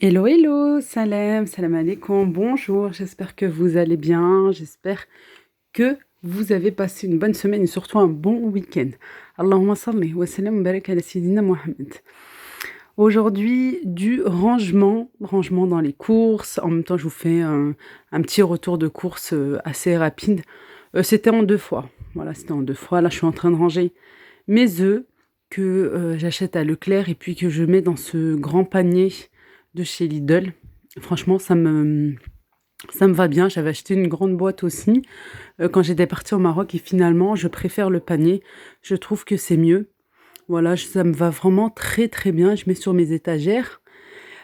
Hello, hello, salam alaikum, bonjour, j'espère que vous allez bien, j'espère que vous avez passé une bonne semaine et surtout un bon week-end. Allahumma salli wa sallam wa barak ala sayyidina Mohammed. Aujourd'hui, du rangement dans les courses. En même temps, je vous fais un petit retour de course assez rapide. C'était en deux fois. Voilà, c'était en deux fois. Là, je suis en train de ranger mes œufs que j'achète à Leclerc et puis que je mets dans ce grand panier de chez Lidl. Franchement, ça me va bien. J'avais acheté une grande boîte aussi quand j'étais partie au Maroc et finalement, je préfère le panier. Je trouve que c'est mieux. Voilà, ça me va vraiment très très bien. Je mets sur mes étagères.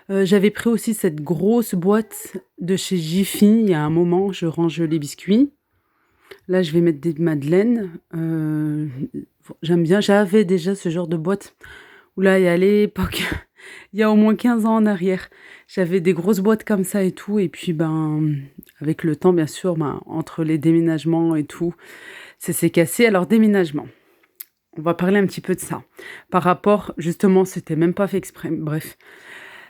J'avais pris aussi cette grosse boîte de chez Jiffy. Il y a un moment, je range les biscuits. Là, je vais mettre des madeleines. J'aime bien. J'avais déjà ce genre de boîte. Oula, il y a l'époque, il y a au moins 15 ans en arrière. J'avais des grosses boîtes comme ça et tout. Et puis, avec le temps, bien sûr, entre les déménagements et tout, ça s'est cassé. Alors, déménagement. On va parler un petit peu de ça. Par rapport, justement, c'était même pas fait exprès. Bref.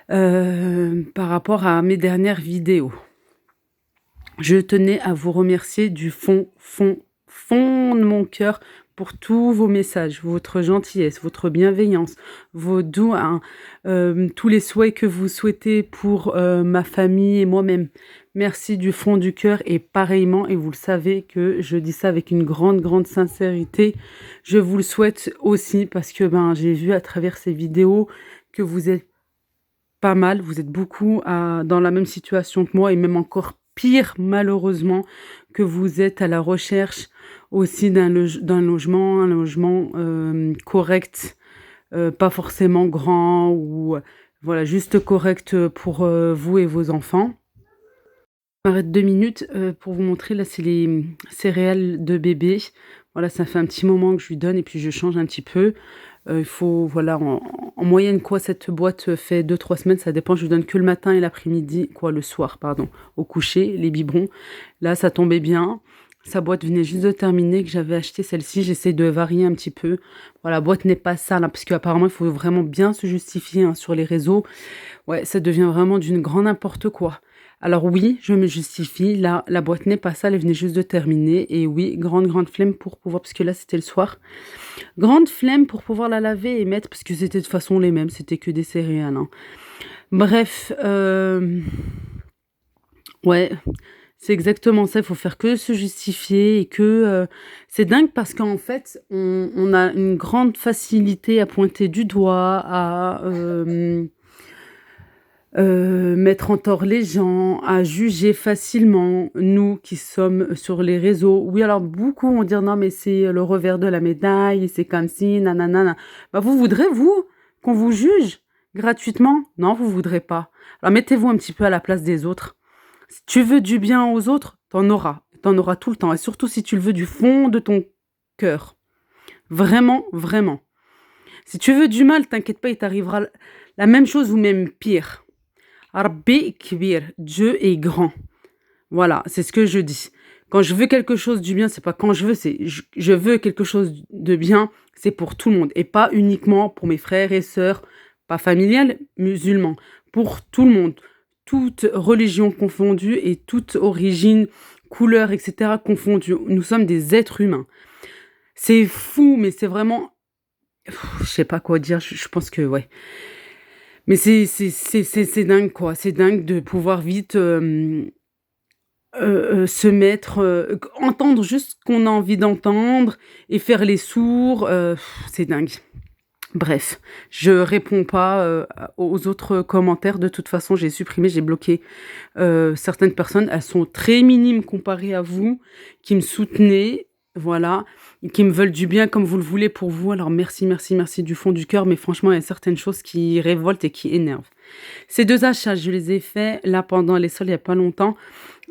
Par rapport à mes dernières vidéos. Je tenais à vous remercier du fond de mon cœur pour tous vos messages, votre gentillesse, votre bienveillance, vos doux, tous les souhaits que vous souhaitez pour ma famille et moi-même. Merci du fond du cœur et pareillement, et vous le savez que je dis ça avec une grande, grande sincérité, je vous le souhaite aussi parce que j'ai vu à travers ces vidéos que vous êtes pas mal, vous êtes beaucoup dans la même situation que moi et même encore pire malheureusement que vous êtes à la recherche aussi d'un logement, un logement correct, pas forcément grand ou voilà, juste correct pour vous et vos enfants. Je m'arrête 2 minutes pour vous montrer, là c'est les céréales de bébé. Voilà, ça fait un petit moment que je lui donne et puis je change un petit peu. Il faut, voilà, en moyenne, quoi, cette boîte fait 2 3 semaines, ça dépend. Je lui donne que le matin et l'après-midi, quoi, le soir, pardon, au coucher, les biberons. Là, ça tombait bien. Sa boîte venait juste de terminer, que j'avais acheté celle-ci. J'essaie de varier un petit peu. Voilà, la boîte n'est pas sale, hein, parce qu'apparemment, il faut vraiment bien se justifier hein, sur les réseaux. Ouais, ça devient vraiment d'une grande n'importe quoi. Alors oui, je me justifie. Là, la boîte n'est pas sale, elle venait juste de terminer. Et oui, grande, grande flemme pour pouvoir, parce que là, c'était le soir. Grande flemme pour pouvoir la laver et mettre, parce que c'était de toute façon les mêmes, c'était que des céréales. Hein. Bref, ouais, c'est exactement ça. Il faut faire que se justifier et que c'est dingue parce qu'en fait, on a une grande facilité à pointer du doigt, à mettre en tort les gens, à juger facilement, nous qui sommes sur les réseaux. Oui, alors beaucoup vont dire non, mais c'est le revers de la médaille, c'est comme si, nanana. Vous voudrez, vous, qu'on vous juge gratuitement? Non, vous voudrez pas. Alors mettez-vous un petit peu à la place des autres. Si tu veux du bien aux autres, t'en auras. T'en auras tout le temps. Et surtout si tu le veux du fond de ton cœur. Vraiment, vraiment. Si tu veux du mal, t'inquiète pas, il t'arrivera la même chose ou même pire. Rabbi Kbir, Dieu est grand. Voilà, c'est ce que je dis. Quand je veux quelque chose du bien, c'est pas quand je veux, c'est je veux quelque chose de bien, c'est pour tout le monde et pas uniquement pour mes frères et sœurs, pas familiales, musulmans, pour tout le monde, toute religion confondue et toute origine, couleur, etc. confondue. Nous sommes des êtres humains. C'est fou, mais c'est vraiment, je sais pas quoi dire. Je pense que ouais. Mais c'est dingue quoi. C'est dingue de pouvoir vite se mettre, entendre juste ce qu'on a envie d'entendre et faire les sourds, c'est dingue. Bref, je réponds pas, aux autres commentaires. De toute façon, j'ai supprimé, j'ai bloqué, certaines personnes. Elles sont très minimes comparées à vous, qui me soutenez, voilà, et qui me veulent du bien comme vous le voulez pour vous. Alors merci, merci, merci du fond du cœur, mais franchement, il y a certaines choses qui révoltent et qui énervent. Ces 2 achats, je les ai faits là pendant les soldes il y a pas longtemps.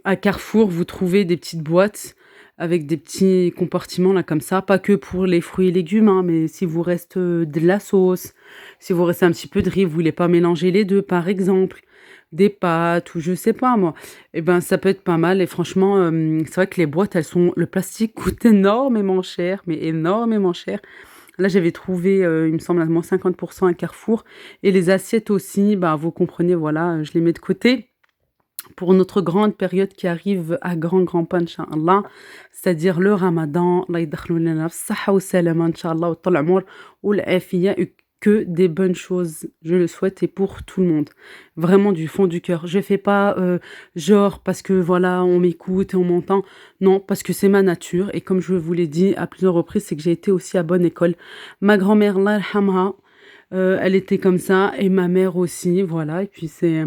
À Carrefour, vous trouvez des petites boîtes avec des petits compartiments là comme ça, pas que pour les fruits et légumes, hein, mais si vous reste de la sauce, si vous reste un petit peu de riz, vous voulez pas mélanger les 2 par exemple, des pâtes ou je sais pas moi, et ça peut être pas mal et franchement, c'est vrai que les boîtes le plastique coûte énormément cher, mais énormément cher. Là, j'avais trouvé, il me semble à moins 50 à Carrefour et les assiettes aussi, bah, vous comprenez, voilà, je les mets de côté pour notre grande période qui arrive à grand pas, Inch'Allah, c'est-à-dire le Ramadan. Allah يدخلوا لنا في الصحة والسلامة إن شاء الله وطول العمر والعافية et que des bonnes choses. Je le souhaite et pour tout le monde. Vraiment du fond du cœur. Je fais pas genre parce que voilà, on m'écoute et on m'entend. Non, parce que c'est ma nature et comme je vous l'ai dit à plusieurs reprises, c'est que j'ai été aussi à bonne école. Ma grand-mère, Allah yarhamha, elle était comme ça et ma mère aussi, voilà. Et puis c'est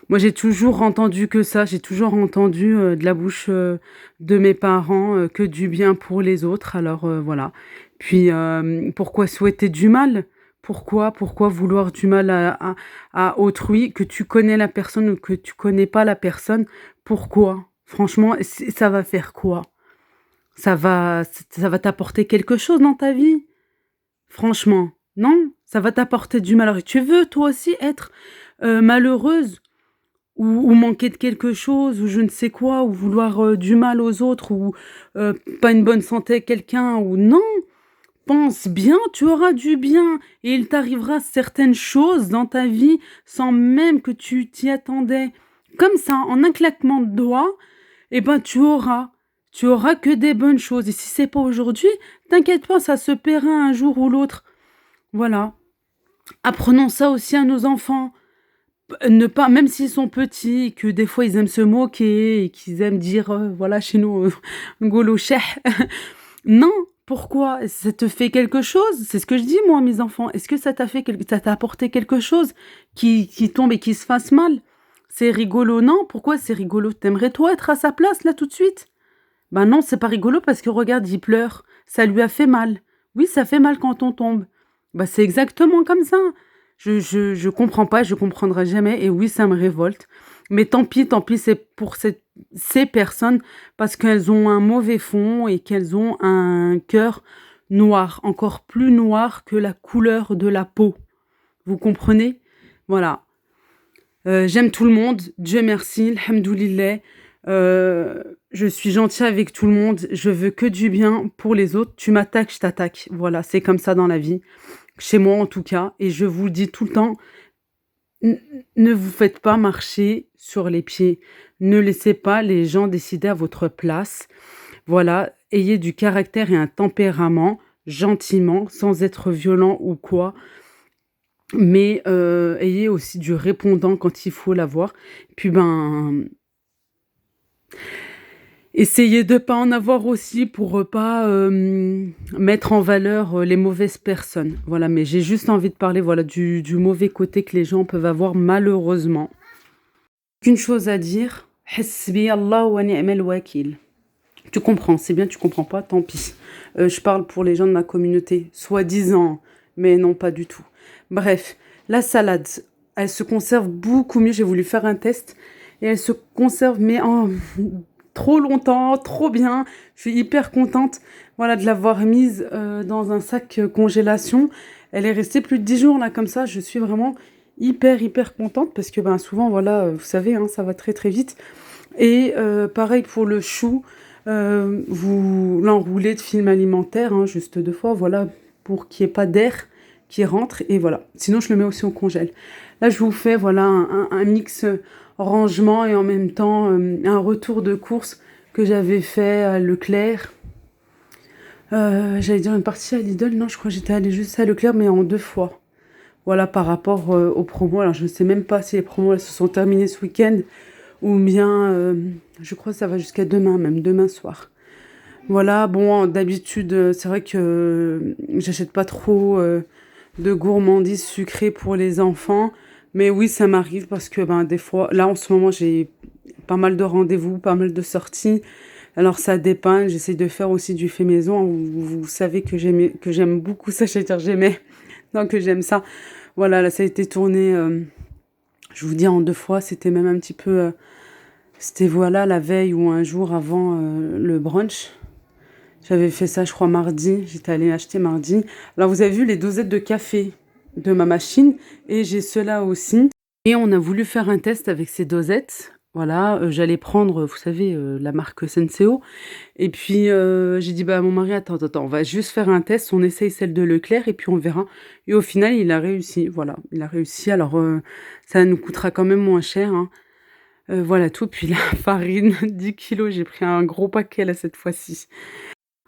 moi, j'ai toujours entendu que ça, j'ai toujours entendu, de la bouche, de mes parents, que du bien pour les autres, alors, voilà. Puis, pourquoi souhaiter du mal? Pourquoi vouloir du mal à autrui, que tu connais la personne ou que tu connais pas la personne? Pourquoi? Franchement, ça va faire quoi? Ça va t'apporter quelque chose dans ta vie? Franchement, non? Ça va t'apporter du malheur et tu veux toi aussi être, malheureuse? Ou manquer de quelque chose ou je ne sais quoi, ou vouloir, du mal aux autres ou, pas une bonne santé à quelqu'un ou non, pense bien, tu auras du bien et il t'arrivera certaines choses dans ta vie sans même que tu t'y attendais. Comme ça, en un claquement de doigts, eh ben, tu auras que des bonnes choses et si c'est pas aujourd'hui, t'inquiète pas, ça se paiera un jour ou l'autre. Voilà. Apprenons ça aussi à nos enfants. Ne pas même s'ils sont petits, que des fois ils aiment se moquer et qu'ils aiment dire, voilà chez nous, «Ngolo cheikh». Non, pourquoi? Ça te fait quelque chose? C'est ce que je dis moi à mes enfants. Est-ce que ça t'a apporté quelque chose qui tombe et qui se fasse mal? C'est rigolo, non? Pourquoi c'est rigolo? T'aimerais toi être à sa place là tout de suite? Ben non, c'est pas rigolo parce que regarde, il pleure. Ça lui a fait mal. Oui, ça fait mal quand on tombe. Bah, c'est exactement comme ça. Je comprends pas, je comprendrai jamais et oui, ça me révolte. Mais tant pis, c'est pour ces personnes parce qu'elles ont un mauvais fond et qu'elles ont un cœur noir, encore plus noir que la couleur de la peau. Vous comprenez? Voilà. J'aime tout le monde, Dieu merci, alhamdoulilah. Je suis gentille avec tout le monde, je veux que du bien pour les autres. Tu m'attaques, je t'attaque. Voilà, c'est comme ça dans la vie. Chez moi en tout cas, et je vous le dis tout le temps, ne vous faites pas marcher sur les pieds. Ne laissez pas les gens décider à votre place. Voilà, ayez du caractère et un tempérament, gentiment, sans être violent ou quoi. Mais ayez aussi du répondant quand il faut l'avoir. Puis ben, essayez de pas en avoir aussi pour pas mettre en valeur les mauvaises personnes. Voilà, mais j'ai juste envie de parler voilà, du mauvais côté que les gens peuvent avoir malheureusement. Qu'une chose à dire, Hasbi Allah wa ni'mal wakil. Tu comprends, c'est bien, tu comprends pas, tant pis. Je parle pour les gens de ma communauté, soi-disant, mais non, pas du tout. Bref, la salade, elle se conserve beaucoup mieux. J'ai voulu faire un test et elle se conserve, mais en trop longtemps, trop bien. Je suis hyper contente, voilà, de l'avoir mise dans un sac congélation. Elle est restée plus de 10 jours là, comme ça. Je suis vraiment hyper contente parce que ben souvent, voilà, vous savez, hein, ça va très très vite. Et pareil pour le chou. Vous l'enroulez de film alimentaire, hein, juste 2 fois, voilà, pour qu'il n'y ait pas d'air qui rentre, et voilà. Sinon, je le mets aussi au congèle. Là, je vous fais, voilà, un mix rangement et en même temps, un retour de course que j'avais fait à Leclerc. J'allais dire une partie à Lidl, non, je crois que j'étais allée juste à Leclerc, mais en 2 fois. Voilà, par rapport aux promos. Alors, je ne sais même pas si les promos elles se sont terminées ce week-end ou bien, je crois que ça va jusqu'à demain, même demain soir. Voilà, bon, d'habitude, c'est vrai que j'achète pas trop de gourmandises sucrées pour les enfants. Mais oui, ça m'arrive parce que ben, des fois, là en ce moment, j'ai pas mal de rendez-vous, pas mal de sorties. Alors ça dépanne, j'essaie de faire aussi du fait maison. Vous savez que j'aime beaucoup ça, j'allais dire j'aimais, non que j'aime ça. Voilà, là ça a été tourné, je vous dis en 2 fois, c'était même un petit peu... c'était voilà la veille ou un jour avant le brunch. J'avais fait ça, je crois, mardi. J'étais allée acheter mardi. Alors, vous avez vu les dosettes de café de ma machine et j'ai ceux-là aussi. Et on a voulu faire un test avec ces dosettes. Voilà, j'allais prendre, vous savez, la marque Senseo et puis, j'ai dit: «Bah, à mon mari: «Attends, on va juste faire un test, on essaye celle de Leclerc et puis on verra» et au final, il a réussi, voilà. Il a réussi alors, ça nous coûtera quand même moins cher, hein. Voilà tout, puis la farine, 10 kilogrammes, j'ai pris un gros paquet là, cette fois-ci.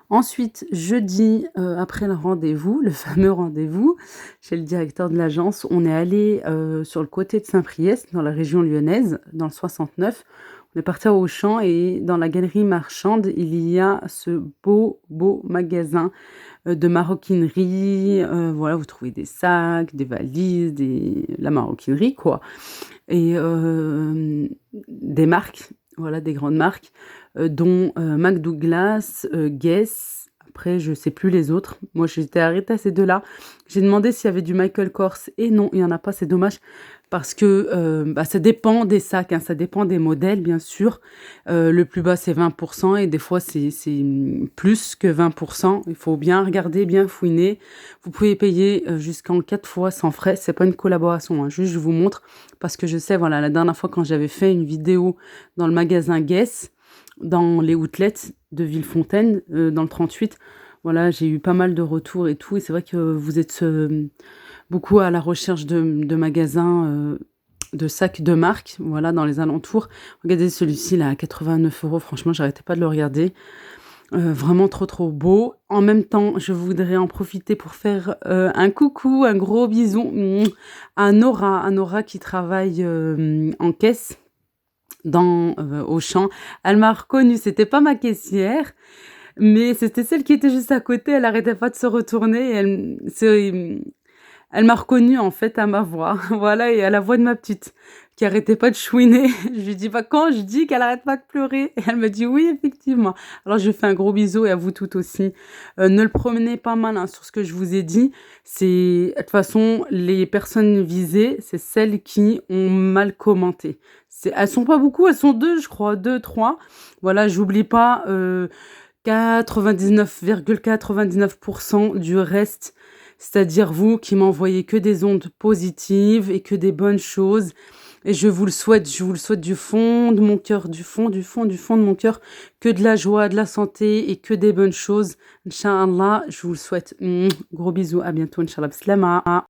Ensuite, jeudi, après le rendez-vous, le fameux rendez-vous chez le directeur de l'agence, on est allé sur le côté de Saint-Priest, dans la région lyonnaise, dans le 69. On est parti à Auchan et dans la galerie marchande, il y a ce beau magasin, de maroquinerie, voilà, vous trouvez des sacs, des valises, la maroquinerie quoi et des marques, voilà, des grandes marques, dont, McDouglas, Guess, après je sais plus les autres. Moi, j'étais arrêtée à ces 2 là. J'ai demandé s'il y avait du Michael Kors et non, il y en a pas, c'est dommage parce que, bah, ça dépend des sacs, hein, ça dépend des modèles, bien sûr. Le plus bas, c'est 20 et des fois, c'est plus que 20. Il faut bien regarder, bien fouiner. Vous pouvez payer, jusqu'en 4 fois sans frais. C'est pas une collaboration, hein, juste je vous montre parce que je sais, voilà, la dernière fois quand j'avais fait une vidéo dans le magasin Guess, dans les outlets de Villefontaine, dans le 38, voilà, j'ai eu pas mal de retours et tout et c'est vrai que vous êtes, beaucoup à la recherche de magasins, de sacs de marque, voilà, dans les alentours. Regardez celui-ci là à 89 €, franchement, j'arrêtais pas de le regarder. Vraiment trop beau. En même temps, je voudrais en profiter pour faire, un coucou, un gros bisou, à Nora qui travaille, en caisse dans, Auchan. Elle m'a reconnue, c'était pas ma caissière, mais c'était celle qui était juste à côté. Elle arrêtait pas de se retourner et elle m'a reconnue, en fait, à ma voix, voilà et à la voix de ma petite, qui arrêtait pas de chouiner. Je lui dis: «Bah, quand je dis qu'elle arrête pas de pleurer?» et elle me dit: «Oui, effectivement». Alors je lui fais un gros bisou et à vous toutes aussi. Ne le prenez pas mal, hein, sur ce que je vous ai dit. C'est de toute façon, les personnes visées, c'est celles qui ont mal commenté. Elles sont pas beaucoup, elles sont 2, je crois, 2, 3. Voilà, j'oublie pas, 99,99 du reste, c'est-à-dire vous qui m'envoyez que des ondes positives et que des bonnes choses et je vous le souhaite du fond de mon cœur, du fond de mon cœur, que de la joie, de la santé et que des bonnes choses. Inch'Allah, je vous le souhaite. Gros bisous, à bientôt, Inch'Allah. Bislama.